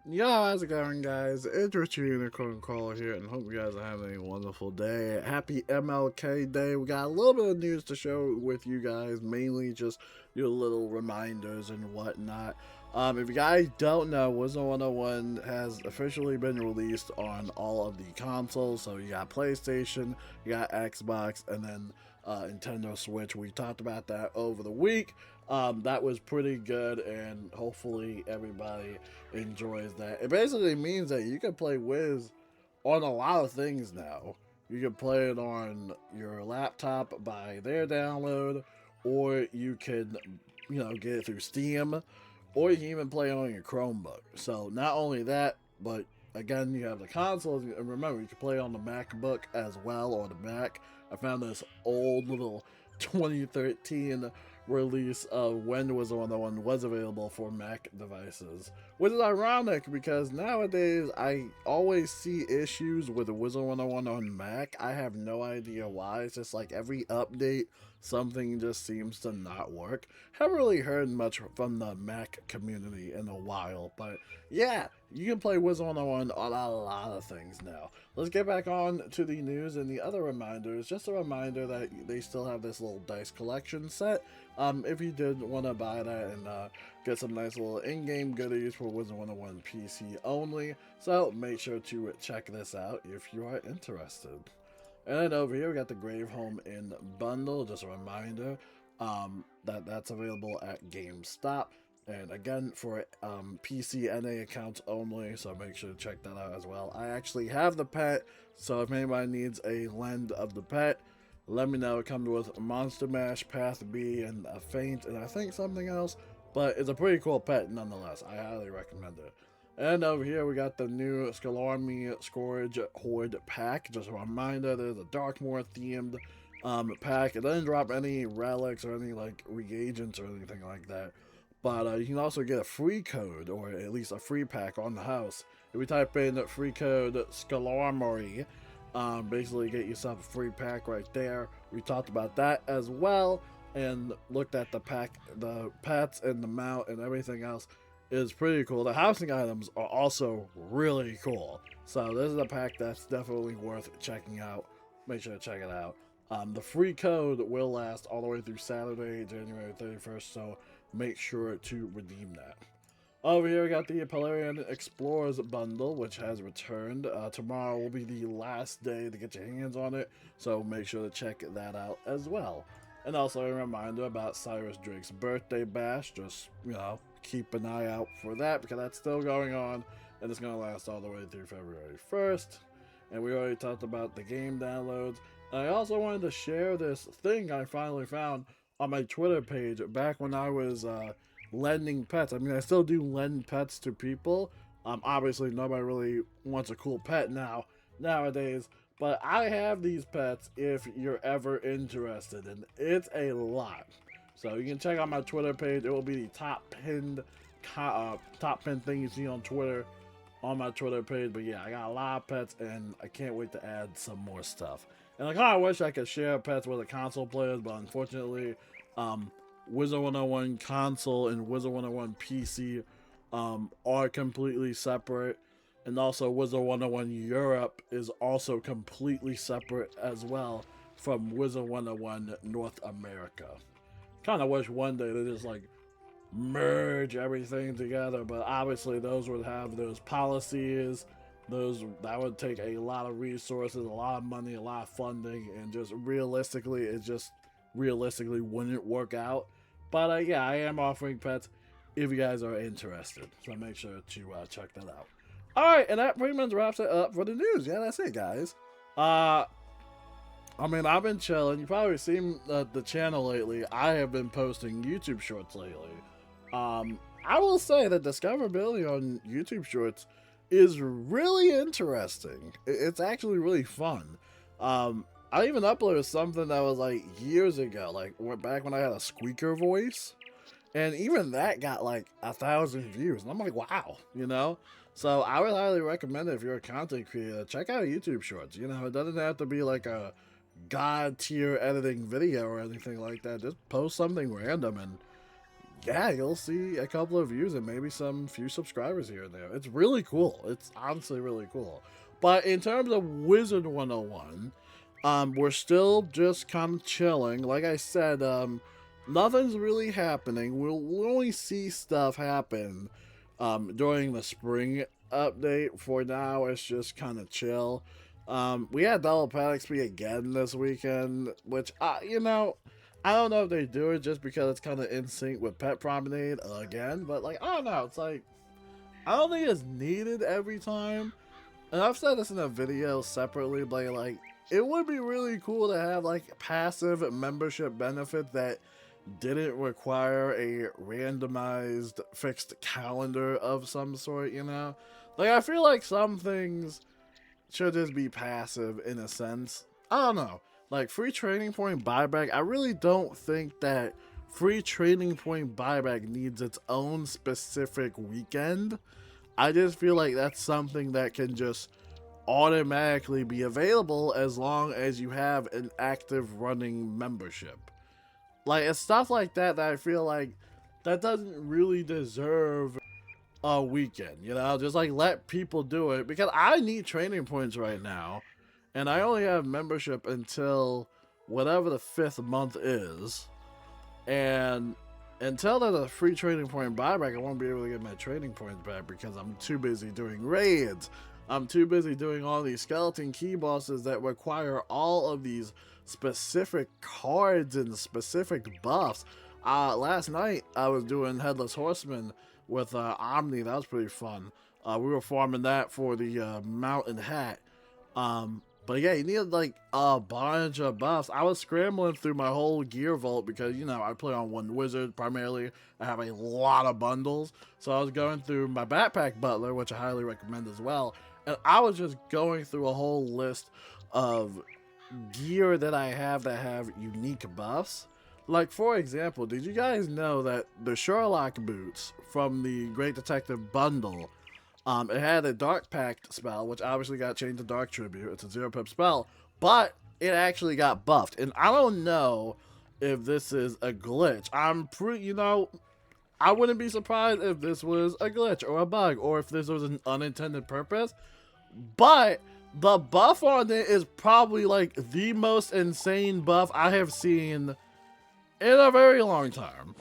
Yo, how's it going, guys? It's Richard Unicorn Caller here, and hope you guys are having a wonderful day. Happy MLK Day. We got a little bit of news to share with you guys, mainly just your little reminders and whatnot. If you guys don't know, Wizard101 has officially been released on all of the consoles. So you got PlayStation, you got Xbox, and then Nintendo Switch. We talked about that over the week. That was pretty good, and hopefully everybody enjoys that. It basically means that you can play Wiz on a lot of things now. You can play it on your laptop by their download, or you can, get it through Steam, or you can even play it on your Chromebook. So not only that, but again, you have the consoles, and remember, you can play it on the MacBook as well, or the Mac. I found this old little 2013 release of when Wizard101 was available for Mac devices. Which is ironic because nowadays I always see issues with Wizard101 on Mac. I have no idea why. It's just like every update, something just seems to not work. Haven't really heard much from the Mac community in a while, but yeah, you can play Wizard101 on a lot of things now. Let's get back on to the news and the other reminders. Just a reminder that they still have this little dice collection set. If you did want to buy that and get some nice little in-game goodies for Wizard101 PC only, so make sure to check this out if you are interested. And then over here we got the Grave Home in bundle. Just a reminder that that's available at GameStop. And again, for PC NA accounts only, so make sure to check that out as well. I actually have the pet, so if anybody needs a lend of the pet, let me know. It comes with Monster Mash, Path B, and a Feint, and I think something else. But it's a pretty cool pet nonetheless. I highly recommend it. And over here we got the new Skull Scourge Horde pack. Just a reminder, there's a Darkmoor themed pack. It doesn't drop any relics or any like reagents or anything like that. But you can also get a free code, or at least a free pack on the house. If we type in free code Skull basically get yourself a free pack right there. We talked about that as well, and looked at the pack, the pets and the mount and everything else is pretty cool. The housing items are also really cool. So this is a pack that's definitely worth checking out. Make sure to check it out. The free code will last all the way through Saturday, January 31st, so make sure to redeem that. Over here we got the Polarian Explorers bundle, which has returned. Tomorrow will be the last day to get your hands on it, so make sure to check that out as well. And also a reminder about Cyrus Drake's birthday bash. Just, keep an eye out for that because that's still going on, and it's going to last all the way through February 1st. And we already talked about the game downloads. And I also wanted to share this thing I finally found on my Twitter page back when I was lending pets. I mean, I still do lend pets to people. Obviously, nobody really wants a cool pet nowadays. But I have these pets if you're ever interested, and it's a lot. So you can check out my Twitter page. It will be the top pinned thing you see on Twitter on my Twitter page. But yeah, I got a lot of pets, and I can't wait to add some more stuff. And I kind of wish I could share pets with the console players, but unfortunately, Wizard101 console and Wizard101 PC are completely separate. And also Wizard101 Europe is also completely separate as well from Wizard101 North America. Kind of wish one day they just like merge everything together, but obviously those would have those policies. That would take a lot of resources, a lot of money, a lot of funding, and just realistically, it just realistically wouldn't work out. But yeah, I am offering pets if you guys are interested, so make sure to check that out. All right, and that pretty much wraps it up for the news. Yeah, that's it, guys. I mean, I've been chilling. You probably seen the channel lately. I have been posting YouTube shorts lately. I will say that discoverability on YouTube shorts is really interesting. It's actually really fun. I even uploaded something that was like years ago, like back when I had a squeaker voice. And even that got like 1,000 views. And I'm like, wow, So I would highly recommend it if you're a content creator. Check out YouTube Shorts. It doesn't have to be like a god tier editing video or anything like that. Just post something random and yeah, you'll see a couple of views and maybe some few subscribers here and there. It's really cool. It's honestly really cool. But in terms of Wizard 101, we're still just kind of chilling. Like I said, nothing's really happening. We'll only see stuff happen during the spring update. For now, it's just kind of chill. We had double pet XP again this weekend, which, you know, I don't know if they do it just because it's kind of in sync with Pet Promenade again, but like, I don't know. It's like, I don't think it's needed every time. And I've said this in a video separately, but like, it would be really cool to have like passive membership benefit that didn't require a randomized fixed calendar of some sort, you know? Like, I feel like some things should just be passive in a sense. I don't know. Like, free training point buyback, I really don't think that free training point buyback needs its own specific weekend. I just feel like that's something that can just automatically be available as long as you have an active running membership. Like, it's stuff like that that I feel like that doesn't really deserve a weekend, you know? Just like let people do it, because I need training points right now, and I only have membership until whatever the 5th month is, and until there's a free training point buyback, I won't be able to get my training points back because I'm too busy doing raids. I'm too busy doing all these skeleton key bosses that require all of these specific cards and specific buffs. Last night I was doing Headless Horseman with Omni. That was pretty fun. We were farming that for the mountain hat. But yeah, you need like a bunch of buffs. I was scrambling through my whole gear vault because, you know, I play on one wizard primarily. I have a lot of bundles. So I was going through my backpack butler, which I highly recommend as well. And I was just going through a whole list of gear that I have that have unique buffs. Like, for example, did you guys know that the Sherlock boots from the Great Detective bundle, it had a Dark Pact spell, which obviously got changed to Dark Tribute. It's a 0-pip spell, but it actually got buffed. And I don't know if this is a glitch. I'm pretty, you know, I wouldn't be surprised if this was a glitch or a bug or if this was an unintended purpose. But the buff on it is probably like the most insane buff I have seen in a very long time.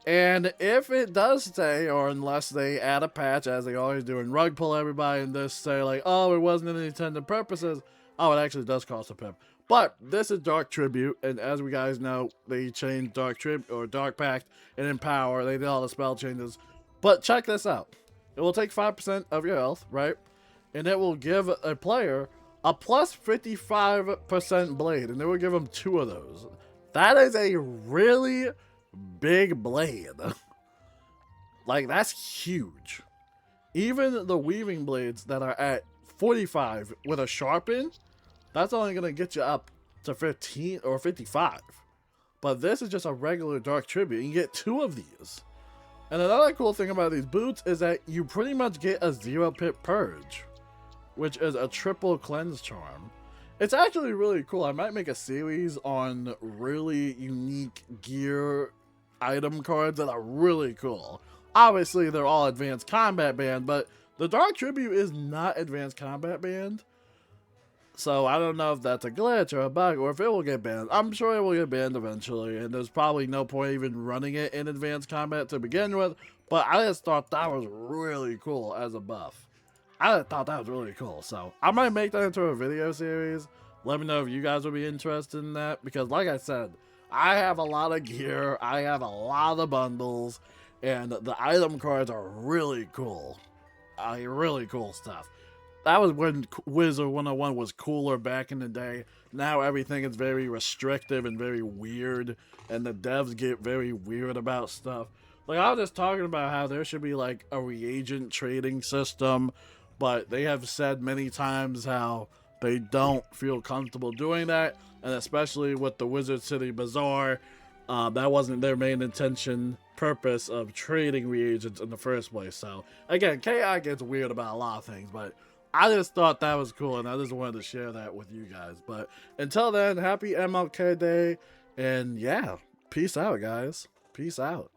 And if it does stay, or unless they add a patch, as they always do, and rug pull everybody and just say like, oh, it wasn't any intended purposes, oh, it actually does cost a pip. But this is Dark Tribute, and as we guys know, they changed Dark Tribute or Dark Pact and Empower. They did all the spell changes. But check this out. It will take 5% of your health, right? And it will give a player a plus 55% blade, and they will give them 2 of those. That is a really big blade. Like, that's huge. Even the weaving blades that are at 45 with a sharpen, that's only going to get you up to 15 or 55. But this is just a regular Dark Tribute. You get 2 of these. And another cool thing about these boots is that you pretty much get a 0-pip purge, which is a triple cleanse charm. It's actually really cool. I might make a series on really unique gear item cards that are really cool. Obviously, they're all advanced combat banned, but the Dark Tribute is not advanced combat banned. So I don't know if that's a glitch or a bug or if it will get banned. I'm sure it will get banned eventually, and there's probably no point even running it in advanced combat to begin with, but I just thought that was really cool as a buff. I thought that was really cool, so I might make that into a video series. Let me know if you guys would be interested in that, because like I said, I have a lot of gear, I have a lot of bundles, and the item cards are really cool. Really cool stuff. That was when Wizard101 was cooler back in the day. Now everything is very restrictive and very weird, and the devs get very weird about stuff. Like, I was just talking about how there should be like a reagent trading system, but they have said many times how they don't feel comfortable doing that, and especially with the Wizard City Bazaar, that wasn't their main purpose of trading reagents in the first place. So again, KI gets weird about a lot of things, but I just thought that was cool, and I just wanted to share that with you guys. But until then, happy MLK Day, and yeah, peace out, guys. Peace out.